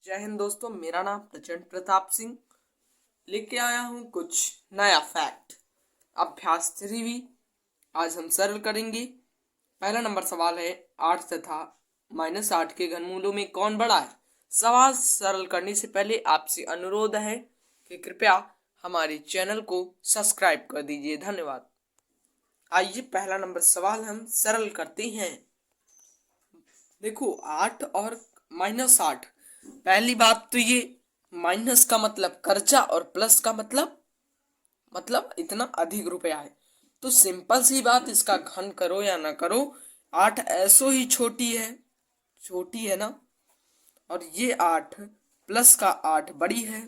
जय हिंद दोस्तों, मेरा नाम प्रचंड प्रताप सिंह। लेके आया हूँ कुछ नया फैक्ट। अभ्यास 3 आज हम सरल करेंगे। पहला नंबर सवाल है, 8 तथा -8 के घनमूलों में कौन बड़ा है। सवाल सरल करने से पहले आपसे अनुरोध है कि कृपया हमारे चैनल को सब्सक्राइब कर दीजिए। धन्यवाद। आइए पहला नंबर सवाल हम सरल करते हैं। देखो, 8 और -8। पहली बात तो ये माइनस का मतलब कर्जा और प्लस का मतलब इतना अधिक रुपया है। तो सिंपल सी बात, इसका घन करो या ना करो, 8 ऐसो ही छोटी है ना, और ये 8 प्लस का 8 बड़ी है।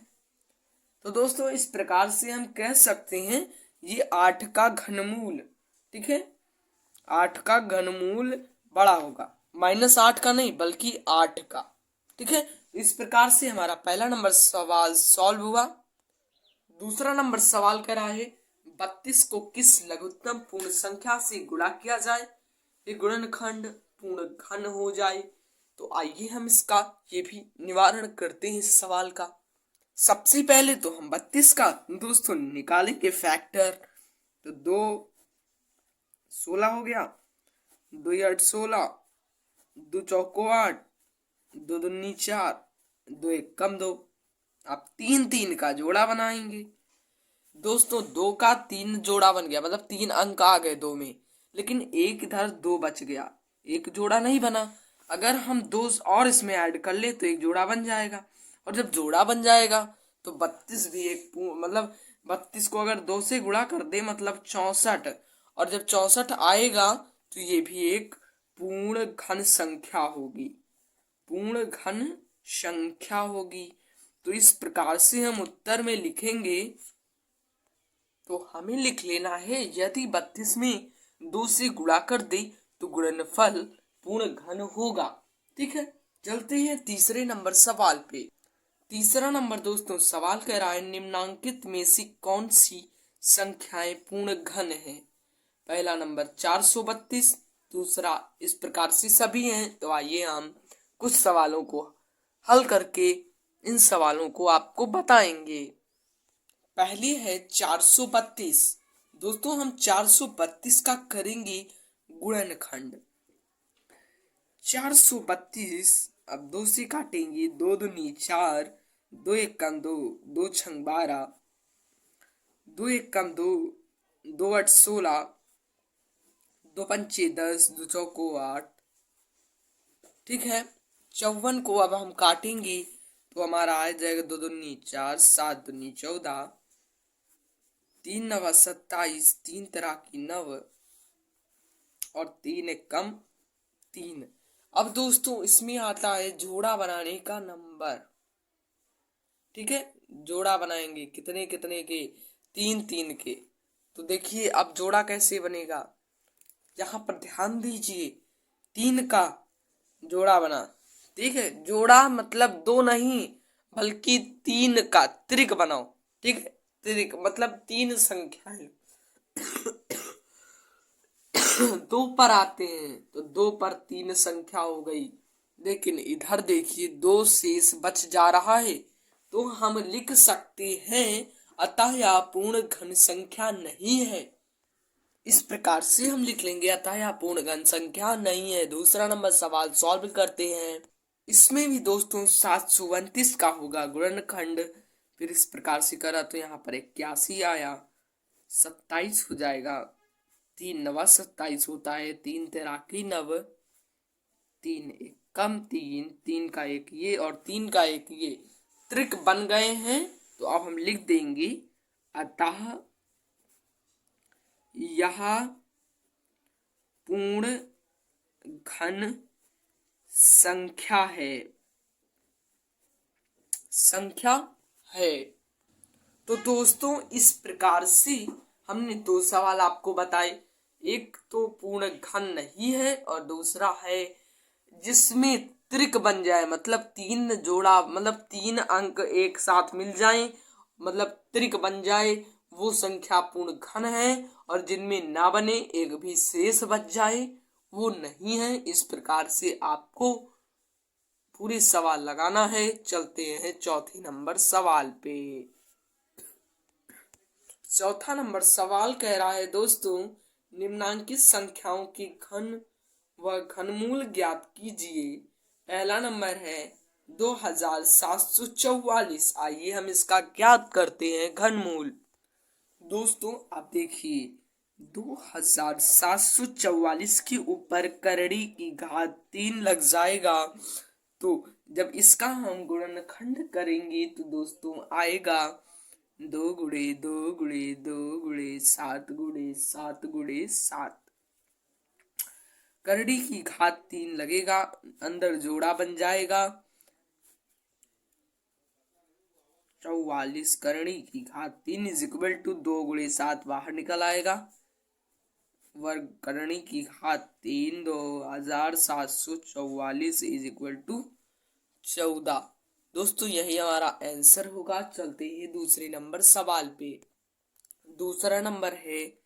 तो दोस्तों इस प्रकार से हम कह सकते हैं ये 8 का घनमूल, ठीक है, 8 का घनमूल बड़ा होगा, -8 का नहीं बल्कि 8 का, ठीक है। इस प्रकार से हमारा पहला नंबर सवाल सॉल्व हुआ। दूसरा नंबर सवाल कह रहा है, 32 को किस लघुत्तम पूर्ण संख्या से गुणा किया जाए ये गुणनखंड पूर्ण घन हो जाए। तो आइए हम इसका ये भी निवारण करते हैं इस सवाल का। सबसे पहले तो हम 32 का दोस्तों निकालेंगे फैक्टर। तो 2 16 हो गया, 2 8 16, 2 चौको 8, 2 दूनी 4, 2 1 कम 2। अब 3 का जोड़ा बनाएंगे। दोस्तों 2 का 3 जोड़ा बन गया, मतलब 3 अंक आ गए 2 में, लेकिन एक इधर 2 बच गया, एक जोड़ा नहीं बना। अगर हम 2 और इसमें ऐड कर ले तो एक जोड़ा बन जाएगा, और जब जोड़ा बन जाएगा तो 32 भी एक मतलब 32 को अगर 2 से गुणा कर दे मतलब 64, और जब 64 आएगा तो ये भी एक पूर्ण घन संख्या होगी, पूर्ण घन संख्या होगी। तो इस प्रकार से हम उत्तर में लिखेंगे। तो हमें लिख लेना है, यदि 32 में 2 से गुणा कर दे तो गुणनफल पूर्ण घन होगा, ठीक है। चलते हैं तीसरे नंबर सवाल पे। तीसरा नंबर दोस्तों सवाल कह रहा है, निम्नांकित में से कौन सी संख्याएं पूर्ण घन है। पहला नंबर 432, दूसरा इस प्रकार से सभी हैं। तो आइए हम कुछ सवालों को हल करके इन सवालों को आपको बताएंगे। पहली है 432। दोस्तों हम 432 का करेंगे गुणनखंड। 432 अब 2 से काटेंगे, 2 दूनी 4, 2 एक कम 2, 2 छंग 12, 2 एक कम 2, 2 8 16, 2 पंचे 10, 2 चौको 8, ठीक है। 54 को अब हम काटेंगे तो हमारा आ जाएगा 2 दूनी 4, 7 दूनी 14, 3 नवा 27, 3 तरह की 9, और 3 एक कम 3। अब दोस्तों इसमें आता है जोड़ा बनाने का नंबर, ठीक है। जोड़ा बनाएंगे कितने कितने के, 3 के। तो देखिए अब जोड़ा कैसे बनेगा, यहाँ पर ध्यान दीजिए, 3 का जोड़ा बना, ठीक है। जोड़ा मतलब 2 नहीं बल्कि 3 का त्रिक बनाओ, ठीक है। त्रिक मतलब 3 संख्या है। 2 पर आते हैं तो 2 पर 3 संख्या हो गई, लेकिन इधर देखिए 2 शेष बच जा रहा है, तो हम लिख सकते हैं अतः यह पूर्ण घन संख्या नहीं है। इस प्रकार से हम लिख लेंगे अतः यह पूर्ण घन संख्या नहीं है। दूसरा नंबर सवाल सॉल्व करते हैं। इसमें भी दोस्तों 729 का होगा गुणनखंड। फिर इस प्रकार से करा तो यहाँ पर 81 आया, 27 हो जाएगा, 3 नवा 27 होता है, 3 तेरह की 9, 3 एक कम 3, 3 का एक ये और 3 का एक ये त्रिक बन गए हैं। तो अब हम लिख देंगे अतः यह पूर्ण घन संख्या है। तो दोस्तों इस प्रकार से हमने 2 सवाल आपको बताए, एक तो पूर्ण घन नहीं है और दूसरा है जिसमें त्रिक बन जाए, मतलब 3 जोड़ा, मतलब 3 अंक एक साथ मिल जाएं, मतलब त्रिक बन जाए, वो संख्या पूर्ण घन है। और जिनमें ना बने, एक भी शेष बच जाए, वो नहीं है। इस प्रकार से आपको पूरी सवाल लगाना है। चलते हैं चौथे नंबर सवाल पे। चौथा नंबर सवाल कह रहा है दोस्तों, निम्नांकित संख्याओं की घन व घनमूल ज्ञात कीजिए। पहला नंबर है 2744। आइए हम इसका ज्ञात करते हैं घनमूल। दोस्तों आप देखिए, 2744 के ऊपर करड़ी की घात 3 लग जाएगा, तो जब इसका हम गुणनखंड करेंगे तो दोस्तों आएगा 2 गुणे 2 गुणे 2 गुणे 7 गुणे 7 गुणे 7। करड़ी की घात 3 लगेगा, अंदर जोड़ा बन जाएगा 44। करड़ी की घात 3 इज इक्वल टू 2 गुणे 7 बाहर निकल आएगा। वर्ग करणी की घात 3 2744 इज इक्वल टू 14। दोस्तों यही हमारा आंसर होगा। चलते हैं दूसरे नंबर सवाल पे। दूसरा नंबर है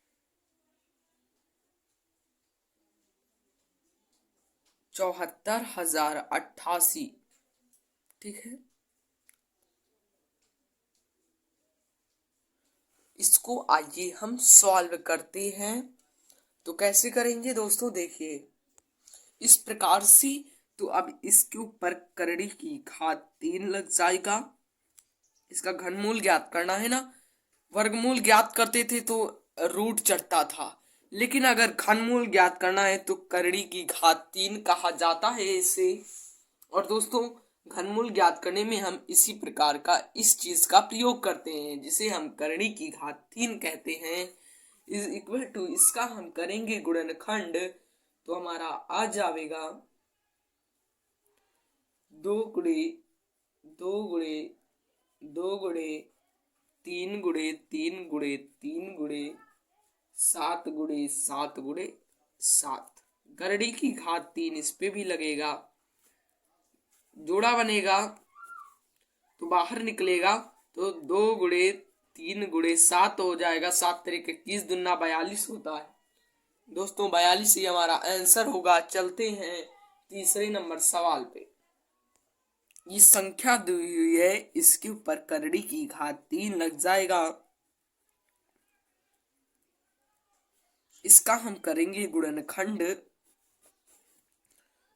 74,088। ठीक है, इसको आइए हम सॉल्व करते हैं। तो कैसे करेंगे दोस्तों, देखिए इस प्रकार से। तो अब इसके ऊपर करड़ी की घात 3 लग जाएगा। इसका घनमूल ज्ञात करना है ना, वर्गमूल ज्ञात करते थे तो रूट चढ़ता था, लेकिन अगर घनमूल ज्ञात करना है तो करड़ी की घात 3 कहा जाता है इसे। और दोस्तों घनमूल ज्ञात करने में हम इसी प्रकार का इस चीज का प्रयोग करते हैं, जिसे हम करड़ी की घात 3 कहते हैं। इज इक्वल टू, इसका हम करेंगे गुणनखंड तो हमारा आ जाएगा 2 गुणे 2 गुणे 2 गुणे 3 गुणे 3 गुणे 3 गुणे 7 गुणे 7 गुणे 7। करड़ी की घात 3 इस पे भी लगेगा, जोड़ा बनेगा तो बाहर निकलेगा तो 2 गुणे 3 गुणे 7 हो जाएगा। 7 तरीके 21 दूना 42 होता है। दोस्तों 42 ही हमारा आंसर होगा। चलते हैं तीसरे नंबर सवाल पे। ये संख्या दी हुई है, इसके ऊपर करड़ी की घात 3 लग जाएगा। इसका हम करेंगे गुणनखंड।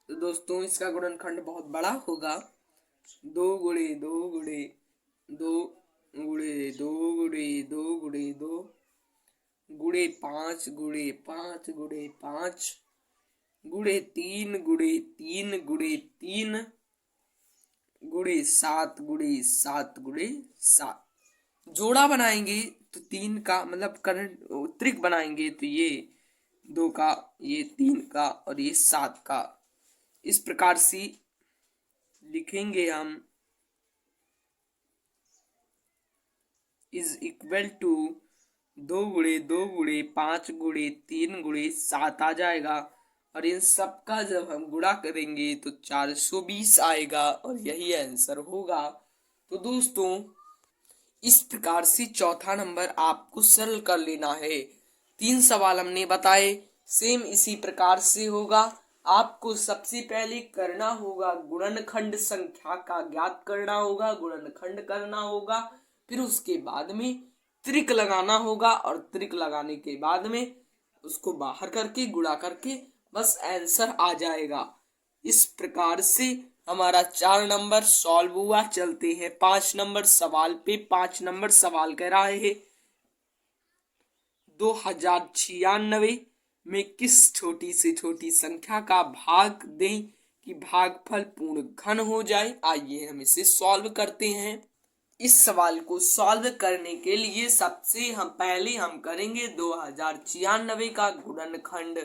तो दोस्तों इसका गुणनखंड बहुत बड़ा होगा। 2 गुणे 2 गुणे 2 गुणे 2 गुणे 2 गुणे 2 गुणे 5 गुणे 5 गुणे 5 गुणे 3 गुणे 3 गुणे 3 गुणे 7 गुणे 7 गुणे 7। जोड़ा बनाएंगे तो 3 का मतलब करंट त्रिक बनाएंगे तो ये 2 का, ये 3 का और ये 7 का। इस प्रकार से लिखेंगे हम इज इक्वल टू 2 गुणे 2 गुणे 5 गुणे 3 गुणे 7 आ जाएगा। और इन सब का जब हम गुणा करेंगे तो 420 आएगा और यही आंसर होगा। तो दोस्तों इस प्रकार से चौथा नंबर आपको सरल कर लेना है। 3 सवाल हमने बताए, सेम इसी प्रकार से होगा। आपको सबसे पहले करना होगा गुणनखंड, संख्या का ज्ञात करना होगा, गुणनखंड करना होगा, फिर उसके बाद में त्रिक लगाना होगा और त्रिक लगाने के बाद में उसको बाहर करके गुणा करके बस आंसर आ जाएगा। इस प्रकार से हमारा 4 नंबर सॉल्व हुआ। चलते हैं 5 नंबर सवाल पे। 5 नंबर सवाल कह रहा है 2096 में किस छोटी से छोटी संख्या का भाग दें कि भागफल पूर्ण घन हो जाए। आइए हम इसे सॉल्व करते हैं। इस सवाल को सॉल्व करने के लिए सबसे पहले हम करेंगे 2096 का गुणनखंड।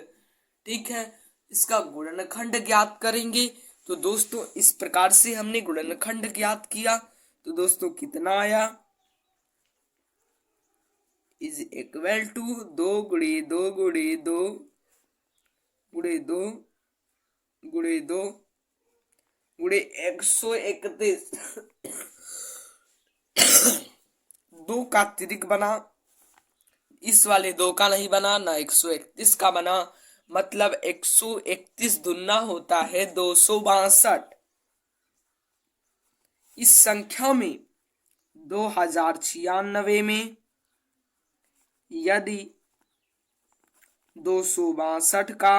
ठीक है, इसका गुणनखंड ज्ञात करेंगे। तो दोस्तों इस प्रकार से हमने गुणनखंड ज्ञात किया। तो दोस्तों कितना आया, इज इक्वल टू 2 गुणे 2 गुणे 2 गुणे 2 गुणे 2 गुणे 131। 2 का त्रिक बना, इस वाले 2 का नहीं बना ना 131 का बना, मतलब 131 दुना होता है 262। इस संख्या में 2096 में यदि 262 का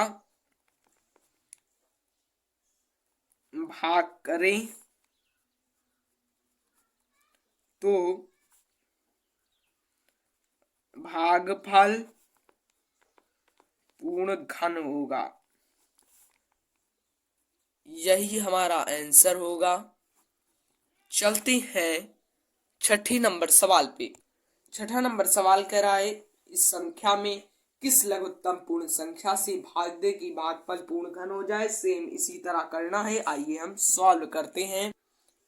भाग करें तो भागफल पूर्ण घन होगा। यही हमारा आंसर होगा। चलते हैं छठी नंबर सवाल पे। छठा नंबर सवाल कह रहा है इस संख्या में किस लघुत्तम पूर्ण संख्या से भाग दे कि भागफल पूर्ण घन हो जाए। सेम इसी तरह करना है। आइए हम सॉल्व करते हैं।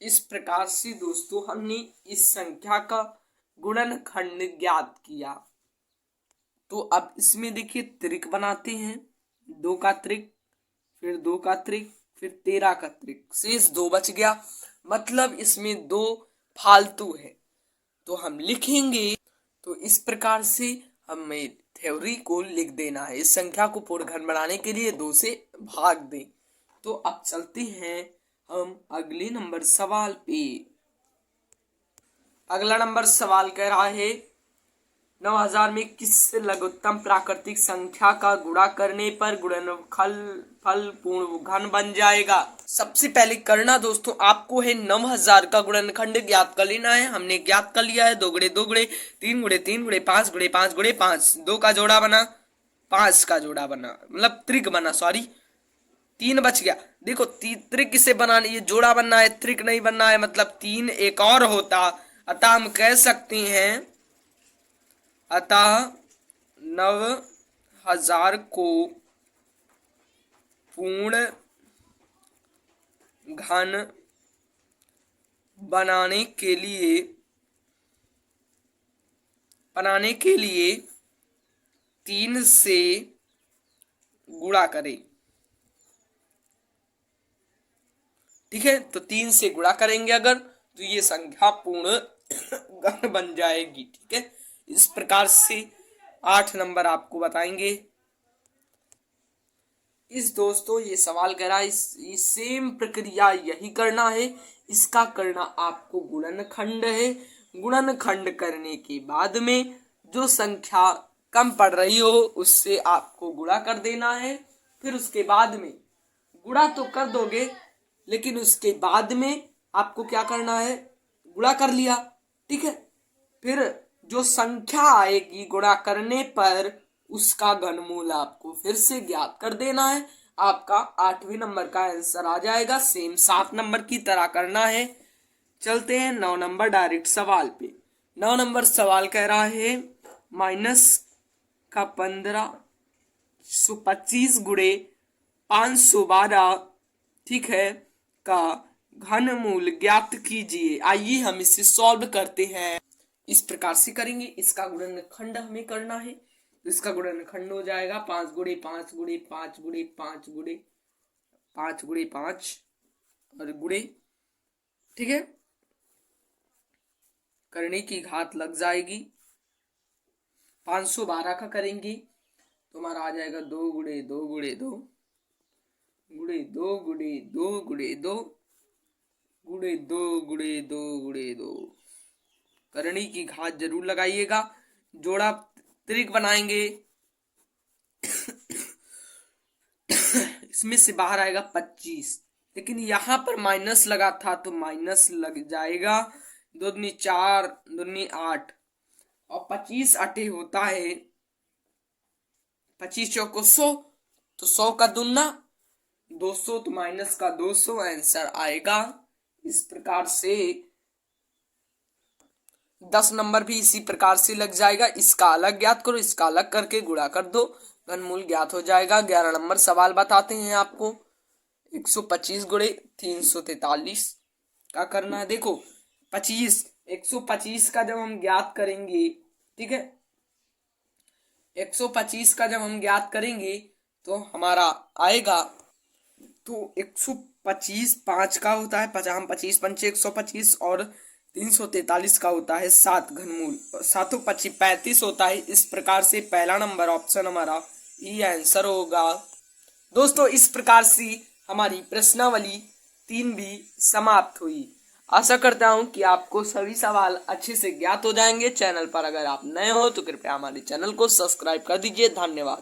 इस प्रकार से दोस्तों हमने इस संख्या का गुणनखंड ज्ञात किया। तो अब इसमें देखिए त्रिक बनाते हैं। 2 का त्रिक, फिर 2 का त्रिक, फिर 13 का त्रिक, शेष 2 बच गया। मतलब इसमें 2 फालतू है तो हम लिखेंगे। तो इस प्रकार से हमें थ्योरी को लिख देना है। इस संख्या को पूर्ण घन बनाने के लिए 2 से भाग दें। तो अब चलते हैं हम अगले नंबर सवाल पे। अगला नंबर सवाल कह रहा है 9000 में किस लघुत्तम प्राकृतिक संख्या का गुणा करने पर गुणनफल पूर्ण घन बन जाएगा। सबसे पहले करना दोस्तों आपको है 9000 का गुणनखंड ज्ञात कर लेना है। हमने ज्ञात कर लिया है। 2 गुणे 2 गुणे 3 गुणे 3 गुणे 5 गुणे 5 गुणे 5, 2 का जोड़ा बना, 5 का जोड़ा बना, मतलब त्रिक बना, सॉरी 3 बच गया। देखो त्रिक किसे बनाना, ये जोड़ा बनना है, त्रिक नहीं बनना है। मतलब 3 एक और होता। अतः हम कह सकते हैं, अतः 9000 को पूर्ण घन बनाने के लिए 3 से गुणा करें। ठीक है, तो 3 से गुणा करेंगे अगर, तो ये संख्या पूर्ण घन बन जाएगी। ठीक है, इस प्रकार से 8 नंबर आपको बताएंगे। इस दोस्तों ये सवाल कह रहा है इस सेम प्रक्रिया यही करना है। इसका करना आपको गुणनखंड है। गुणनखंड करने के बाद में जो संख्या कम पड़ रही हो उससे आपको गुणा कर देना है। फिर उसके बाद में गुणा तो कर दोगे, लेकिन उसके बाद में आपको क्या करना है, गुणा कर लिया, ठीक है, फिर जो संख्या आएगी गुणा करने पर उसका घनमूल आपको फिर से ज्ञात कर देना है। आपका 8वें नंबर का आंसर आ जाएगा। सेम 7 नंबर की तरह करना है। चलते हैं 9 नंबर डायरेक्ट सवाल पे। 9 नंबर सवाल कह रहा है माइनस का 1525 गुणे 512, ठीक है, का घनमूल ज्ञात कीजिए। आइए हम इसे सॉल्व करते हैं। इस प्रकार से करेंगे। इसका गुणनखंड हमें करना है। तो इसका गुणनखंड हो जाएगा 5 गुणे 5 गुणे 5 गुणे 5 गुणे 5 गुणे 5 और गुणे, ठीक है, करने की घात लग जाएगी। 512 का करेंगे तो हमारा आ जाएगा 2 गुणे 2 गुणे 2 गुणे 2 गुणे 2 गुणे 2 गुणे 2 गुणे 2 गुणे 2। करनी की घात जरूर लगाइएगा। जोड़ा त्रिक बनाएंगे। इसमें से बाहर आएगा 25, लेकिन यहाँ पर माइनस लगा था तो माइनस लग जाएगा। 2 दूनी 4, 2 दूनी 8 और 25 8 होता है 25 चौको 100, तो 100 का दुना 200, तो माइनस का 200 आंसर आएगा। इस प्रकार से 10 नंबर भी इसी प्रकार से लग जाएगा। इसका अलग ज्ञात करो, इसका अलग करके गुणा कर दो, घनमूल ज्ञात हो जाएगा। 11 नंबर सवाल बताते हैं आपको। 125 गुणे 343 का करना है। देखो 125 का जब हम ज्ञात करेंगे, ठीक है, 125 का जब हम ज्ञात करेंगे तो हमारा आएगा, तो 125 5 का होता है 50, हम 25 पंचे 125 और 343 का होता है 7 घनमूल, 7 25 35 होता है। इस प्रकार से पहला नंबर ऑप्शन हमारा ये आंसर होगा। दोस्तों इस प्रकार से हमारी प्रश्नावली 3 भी समाप्त हुई। आशा करता हूँ कि आपको सभी सवाल अच्छे से ज्ञात हो जाएंगे। चैनल पर अगर आप नए हो तो कृपया हमारे चैनल को सब्सक्राइब कर दीजिए। धन्यवाद।